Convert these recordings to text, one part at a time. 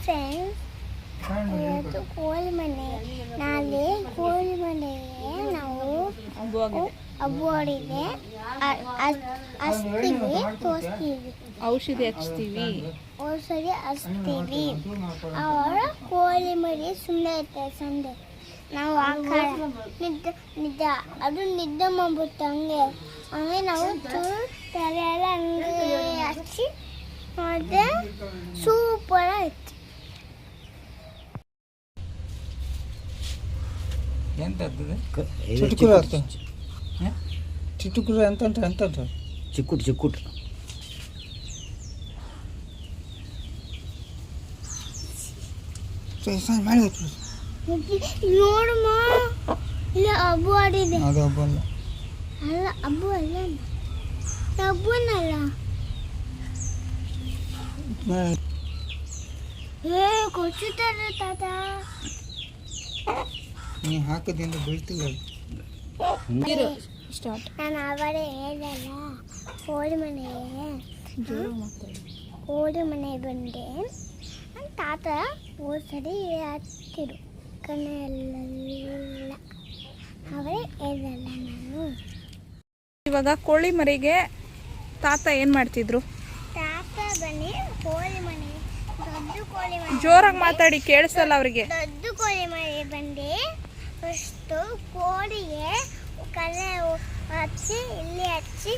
Friends, ಇವತ್ತು ಕೋಳಿ ಮನೆ, ನಾಳೆ ಕೋಳಿ ಮನೆಗೆ ನಾವು ಹಬ್ಬ ಆಡಿದೆ ಹಚ್ತೀವಿ, ತೋರಿಸ್ತೀವಿ, ಔಷಧಿ ಹಚ್ತೀವಿ, ಅವರ ಕೋಳಿ ಮರಿ ಸುಮ್ಮನೆ ಇರ್ತದೆ. ಸಂಡೆ ನಾವು ನಿದ್ದೆ ಅದು ನಿದ್ದೆ ಮಾಡ್ಬಿಟ್ಟು ಹಂಗೆ ನಾವು ತಲೆ ಎಲ್ಲ ಹಂಗೆ ಹಚ್ಚಿ ಮತ್ತೆ ಸೂಪರ್ ಆಯ್ತು. ಚಿಟುಕುರು ಎಂತ ಚಿಕ್ಕುಟ್ ಮಾಡಿ ನೋಡಮ್ಮ, ಇಲ್ಲ ಹಬ್ಬ ಆಡಿದೆ. ಅದು ಹಬ್ಬ ಅಲ್ಲ, ಅಲ್ಲ ಹಬ್ಬ ಅಲ್ಲ, ಹಬ್ಬನಲ್ಲ. ಕೊಚ್ಚುತ್ತಾರೆ ತಾತ. ನೀ ಹಾಕದಿಂದ ಬೀಳ್ತಿಲ್ಲ. ನಾನು ಅವರೇ ಹೇಳಲ್ಲ, ಕೋಳಿ ಮನೆ ಬಂದೆ. ತಾತ ಸರಿ ಹತ್ತಿರು ಕಣ್ಣೆಲ್ಲ ಅವರೇ ಹೇಳಲ್ಲ. ನಾನು ಇವಾಗ ಕೋಳಿ ಮರಿಗೆ ತಾತ ಏನ್ ಮಾಡ್ತಿದ್ರು? ತಾತ ಬನ್ನಿ ಕೋಳಿ ಮನೆ, ದೊಡ್ಡ ಕೋಳಿ ಮನೆ, ಜೋರಾಗಿ ಮಾತಾಡಿ, ಕೇಳಿಸಲ್ಲ ಅವ್ರಿಗೆ. ದೊಡ್ಡ ಕೋಳಿ ಮನೆ ಬಂದು ಫಸ್ಟು ಕೋಳಿಗೆ ಕಲೆ ಹಚ್ಚಿ ಇಲ್ಲಿ ಹಚ್ಚಿ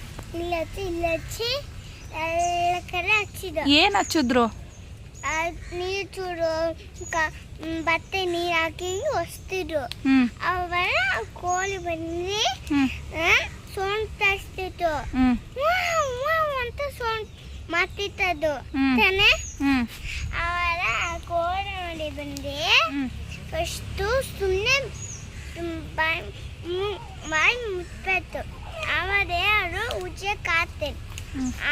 ಎಲ್ಲ ಕಡೆ ಹಚ್ಚಿದ್ರು. ಏನ್ ಹಚ್ಚಿದ್ರು? ನೀರು ಚೂರು ಬಟ್ಟೆ ನೀರು ಹಾಕಿ ಹೊಸ್ತಿದ್ರು. ಅವರ ಕೋಳಿ ಬಂದು ಸೌಂಡ್ ತರಿಸ್ತಿತ್ತು ಅಂತ ಸೌಂಡ್ ಮಾಡ್ತಿತ್ತದು ತಾನೆ. ಅವರ ಕೋಳಿ ನೋಡಿ ಬಂದು ಫಸ್ಟು ಸುಮ್ಮನೆ ಬಾಯಿ ಮುಟ್ಬೇಕು, ಅವರೇ ಅವರು ಉಜ್ಜೆ ಕಾಡ್ತಾರೆ.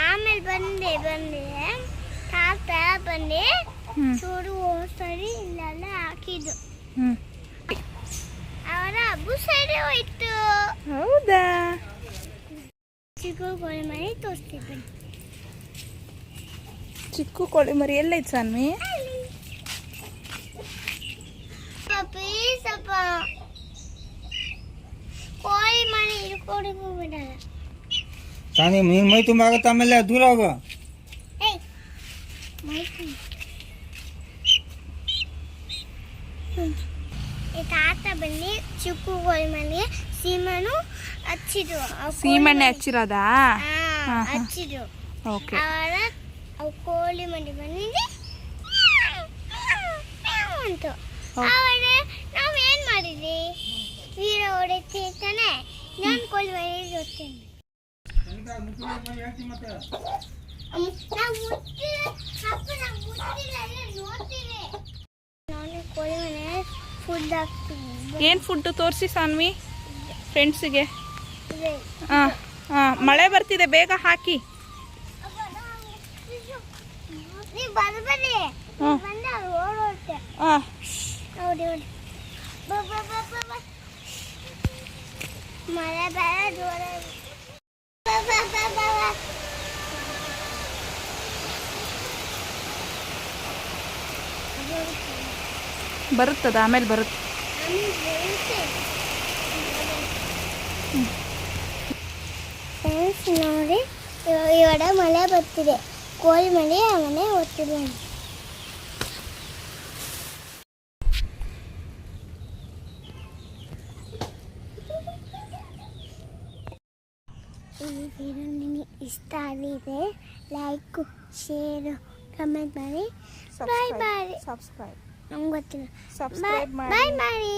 ಆಮೇಲೆ ಬಂದೆ ತಾತ ಬಂದು ಚೂರು ಸರಿ ಇಲ್ಲೆಲ್ಲ ಹಾಕಿದ್ದು. ಅವರ ಹಬ್ಬ ಸರಿ ಹೋಯ್ತು. ಹೌದಾ? ಚಿಕ್ಕ ಕೋಳಿ ಮರಿ ತೋರಿಸ್ತಿದ್ದೆ. ಚಿಕ್ಕ ಕೋಳಿ ಮರಿ ಎಲ್ಲೈತೆ ಸಾನ್ವಿ? ಸ್ವಲ್ಪ ಕೋಳಿ ಮರಿ ಹಿಡ್ಕೊಂಡು ಬಿಡಲ್ಲ. ತಾನೇ ನೀನು ಮೈ ತುಂಬ ಆಗುತ್ತೆ, ಆಮೇಲೆ ದೂರ ಹೋಗು. ತಾತ ಬನ್ನಿ ಚಿಕ್ಕ ಕೋಳಿ ಮನೆಗೆ ಸೀಮೆಣ್ಣು ಹಚ್ಚಿದ್ರು. ಸೀಮೆಣ್ಣೆ ಹಚ್ಚಿರೋದಾ? ಹಚ್ಚಿದ್ರು. ಓಕೆ. ಅವರ ಕೋಳಿ ಮನೆ ಬಂದಿದೆ ಅಂತ. ಆವಾಗ ನಾವು ಏನ್ ಮಾಡಿದ್ವಿ? ವೀರ ಹೊಡೆತಾನೆ, ನಾನು ಕೋಳಿ ಮನೆ ಗೊತ್ತೇನೆ. ಕೋಳಿ ಮನೆ ಫುಡ್ ಹಾಕ್ತೀವಿ. ಏನ್ ಫುಡ್ ತೋರಿಸಿ ಸಾನ್ವಿ ಫ್ರೆಂಡ್ಸಿಗೆ. ಮಳೆ ಬರ್ತಿದೆ, ಬೇಗ ಹಾಕಿ. ನೀವು ಬರ್ಬರಿ ಬಂದ ಓಡೋತ್ತೆ. ನೋಡಿ ಮಳೆ ಬೇಡ ಜೋರ. ಬರುತ್ತದ ಆಮೇಲೆ ಬರುತ್ತೆ. ನೋಡಿ ಇವಾಗ ಮಳೆ ಬರ್ತಿದೆ, ಕೋಳಿ ಮನೆ ಮನೆ ಓದ್ತಿದೆ. ಈ ವಿಡಿಯೋ ನಿಮಗೆ ಇಷ್ಟ ಆಗಿದೆ, ಲೈಕ್, ಶೇರ್, ಕಮೆಂಟ್ ಮಾಡಿ. ಬಾಯ್. ಸಬ್ಸ್ಕ್ರೈಬ್ ನಂಗೆ ಗೊತ್ತಿಲ್ಲ. ಸಬ್ಸ್ಕ್ರೈಬ್ ಮಾಡಿ. ಬಾಯ್ ಮಾಡಿ.